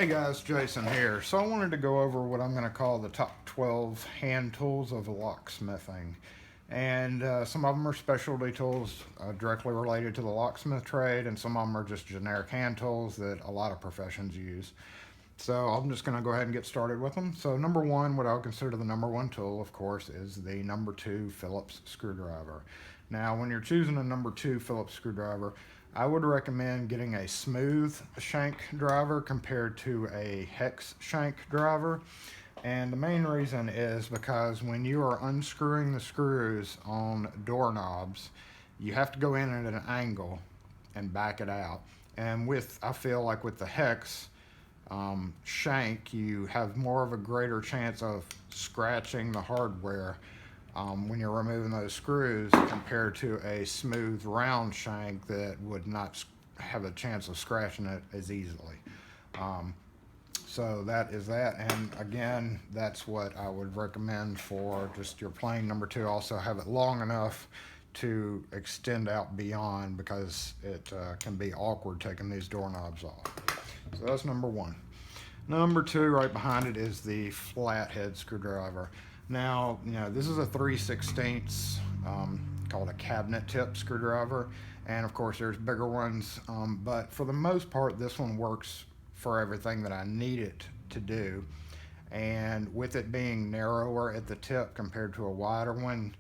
Hey guys, Jason here. So I wanted to go over what I'm going to call the top 12 hand tools of locksmithing. And some of them are specialty tools directly related to the locksmith trade, and some of them are just generic hand tools that a lot of professions use. So I'm just going to go ahead and get started with them. So number one, what I would consider the number one tool, of course, is the number two Phillips screwdriver. Now, when you're choosing a number two Phillips screwdriver, I would recommend getting a smooth shank driver compared to a hex shank driver. And the main reason is because when you are unscrewing the screws on doorknobs, you have to go in at an angle and back it out. And I feel like with the hex shank, you have more of a greater chance of scratching the hardware when you're removing those screws compared to a smooth round shank that would not have a chance of scratching it as easily. So that is that, and again, that's what I would recommend for just your plain number two. Also have it long enough to extend out beyond, because it can be awkward taking these doorknobs off. So that's number one. Number two, right behind it, is the flathead screwdriver. Now, this is a 3/16 called a cabinet tip screwdriver, and of course there's bigger ones, but for the most part this one works for everything that I need it to do. And with it being narrower at the tip compared to a wider one,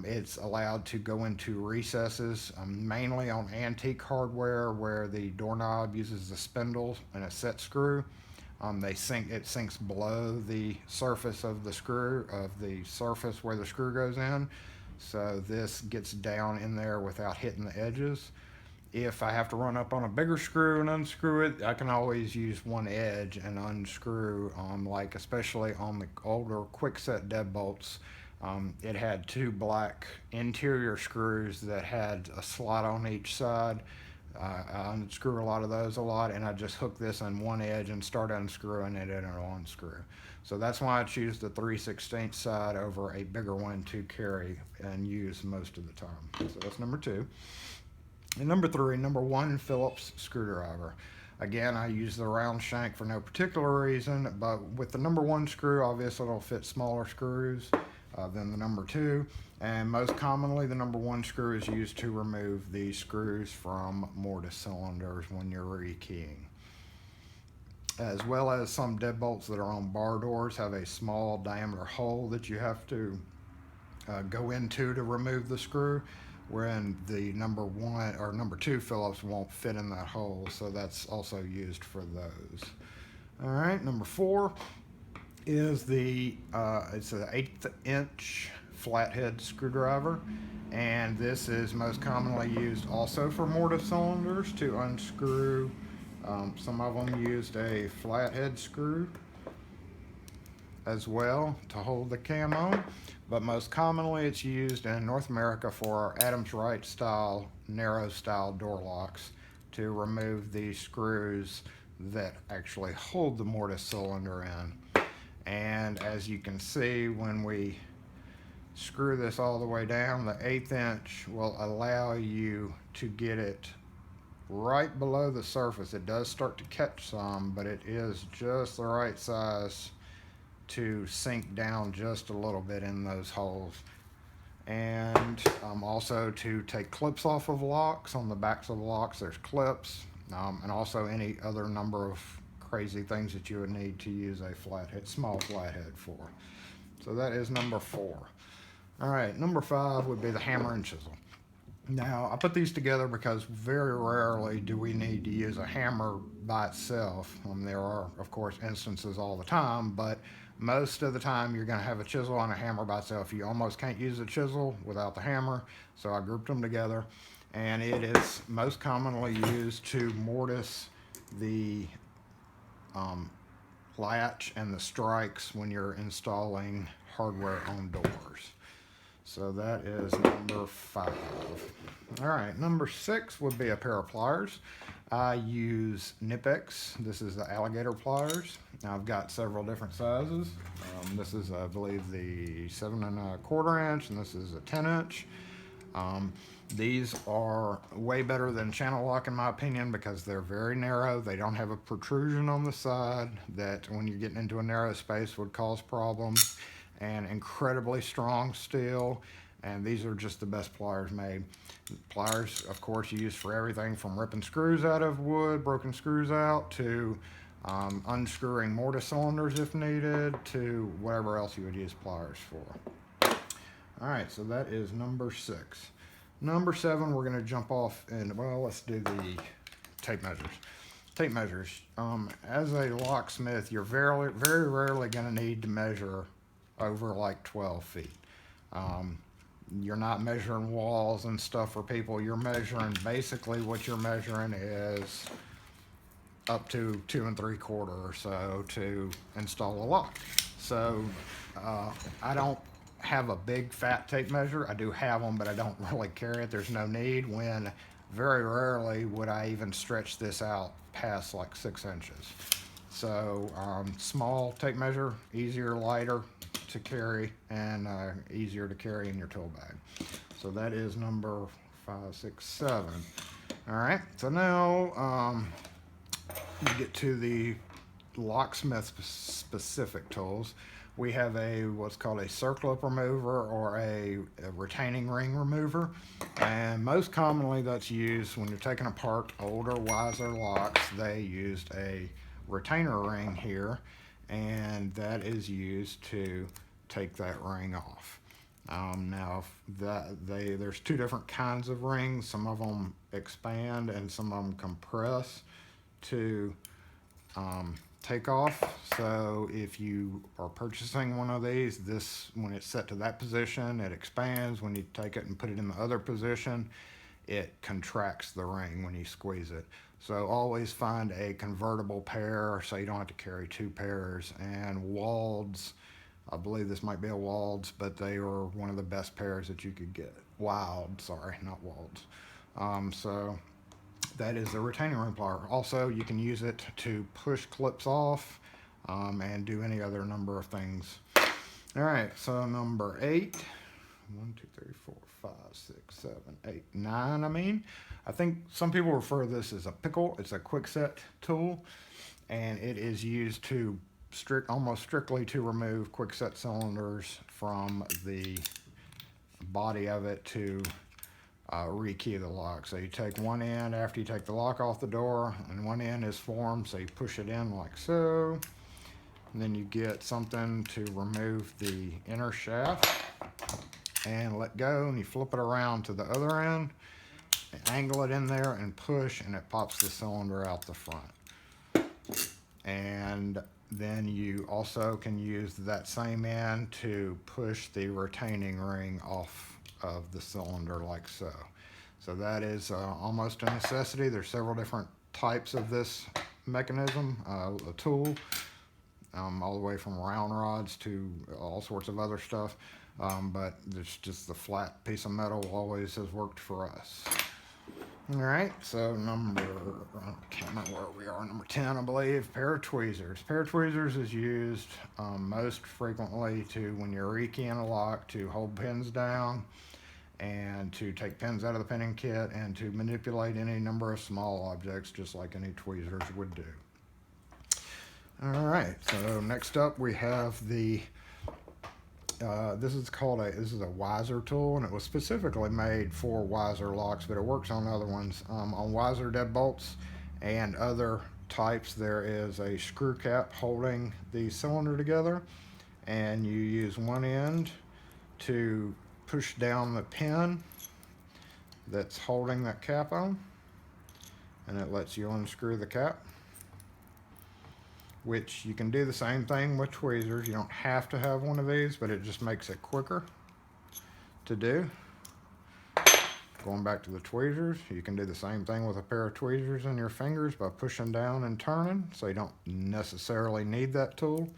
it's allowed to go into recesses, mainly on antique hardware where the doorknob uses the spindle and a set screw. It sinks below the surface of the surface where the screw goes in. So this gets down in there without hitting the edges. If I have to run up on a bigger screw and unscrew it, I can always use one edge and unscrew, like especially on the older quickset deadbolts. It had two black interior screws that had a slot on each side. I unscrew a lot of those and I just hook this on one edge and start unscrewing it, and it'll unscrew. So that's why I choose the 3/16 side over a bigger one to carry and use most of the time. So that's number two. And number three, number one Phillips screwdriver. Again, I use the round shank for no particular reason, but with the number one screw, obviously it'll fit smaller screws than the number two. And most commonly, the number one screw is used to remove the screws from mortise cylinders when you're rekeying. As well as some deadbolts that are on bar doors have a small diameter hole that you have to go into to remove the screw, wherein the number one or number two Phillips won't fit in that hole, so that's also used for those. All right, number four is it's an 1/8 inch flathead screwdriver, and this is most commonly used also for mortise cylinders to unscrew. Some of them used a flathead screw as well to hold the cam on, but most commonly it's used in North America for Adams Wright style, narrow style door locks to remove the screws that actually hold the mortise cylinder in. And as you can see, when we screw this all the way down, the 1/8 inch will allow you to get it right below the surface. It does start to catch some, but it is just the right size to sink down just a little bit in those holes. And also to take clips off of locks. On the backs of the locks there's clips, and also any other number of crazy things that you would need to use a small flathead for. So that is number four. All right, number five would be the hammer and chisel. Now, I put these together because very rarely do we need to use a hammer by itself. There are, of course, instances all the time, but most of the time you're going to have a chisel and a hammer by itself. You almost can't use a chisel without the hammer, so I grouped them together. And it is most commonly used to mortise the latch and the strikes when you're installing hardware on doors. So that is number five. All right, number six would be a pair of pliers. I use Nipex. This is the alligator pliers. Now, I've got several different sizes. This is, I believe, the 7 1/4 inch, and this is a 10 inch. These are way better than channel lock in my opinion because they're very narrow. They don't have a protrusion on the side that when you're getting into a narrow space would cause problems, and incredibly strong steel. And these are just the best pliers made. Pliers, of course, you use for everything from ripping screws out of wood, broken screws out, to unscrewing mortise cylinders if needed, to whatever else you would use pliers for. All right, so that is number 6. Number 7, we're going to jump off and, well, let's do the tape measures. Tape measures. As a locksmith, you're very, very rarely going to need to measure over like 12 feet. You're not measuring walls and stuff for people. You're measuring, basically what you're measuring is up to 2 3/4 or so to install a lock. So I don't have a big fat tape measure. I do have them, but I don't really carry it. There's no need, when very rarely would I even stretch this out past like 6 inches. So small tape measure, easier, lighter to carry, and easier to carry in your tool bag. So that is number 5, 6, 7. All right, so now you get to the locksmith specific tools. We have what's called a circlip remover, or a retaining ring remover, and most commonly that's used when you're taking apart older, wiser locks. They used a retainer ring here, and that is used to take that ring off. Now there's 2 different kinds of rings. Some of them expand and some of them compress to take off. So if you are purchasing one of these, when it's set to that position, it expands. When you take it and put it in the other position, it contracts the ring when you squeeze it. So always find a convertible pair so you don't have to carry 2 pairs. And Walds, I believe this might be a Walds, but they are one of the best pairs that you could get. Wild, sorry, not Walds. So that is the retaining ring plier. Also, you can use it to push clips off and do any other number of things. All right, so number 8. 1, 2, 3, 4, 5, 6, 7, 8, 9. I think some people refer to this as a pickle. It's a quick set tool, and it is used to almost strictly to remove quick set cylinders from the body of it to rekey the lock. So you take one end after you take the lock off the door, and one end is formed, so you push it in like so, and then you get something to remove the inner shaft and let go, and you flip it around to the other end, angle it in there and push, and it pops the cylinder out the front. And then you also can use that same end to push the retaining ring off of the cylinder like so. So that is almost a necessity. There's several different types of this mechanism, a tool, all the way from round rods to all sorts of other stuff. But there's just the flat piece of metal always has worked for us. All right, so I can't remember where we are, number 10, I believe, pair of tweezers. Pair of tweezers is used most frequently when you're rekeying a lock, to hold pins down and to take pins out of the pinning kit and to manipulate any number of small objects, just like any tweezers would do. All right, so next up we have this is a Wiser tool, and it was specifically made for Wiser locks, but it works on other ones. On Wiser deadbolts and other types, there is a screw cap holding the cylinder together, and you use one end to push down the pin that's holding that cap on, and it lets you unscrew the cap, which you can do the same thing with tweezers. You don't have to have one of these, but it just makes it quicker to do. Going back to the tweezers, you can do the same thing with a pair of tweezers in your fingers by pushing down and turning, so you don't necessarily need that tool.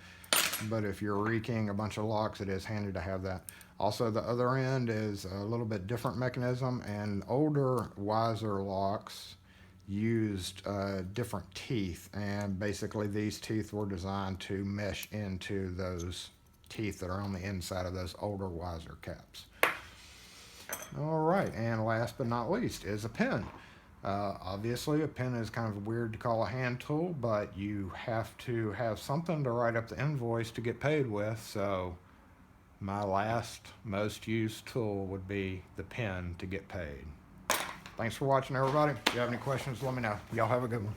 But if you're rekeying a bunch of locks, it is handy to have that. Also, the other end is a little bit different mechanism, and older Wiser locks used different teeth, and basically these teeth were designed to mesh into those teeth that are on the inside of those older Wiser caps. All right, and last but not least is a pen. Obviously, a pen is kind of weird to call a hand tool, but you have to have something to write up the invoice to get paid with. So my last most used tool would be the pen to get paid. Thanks for watching, everybody. If you have any questions, let me know. Y'all have a good one.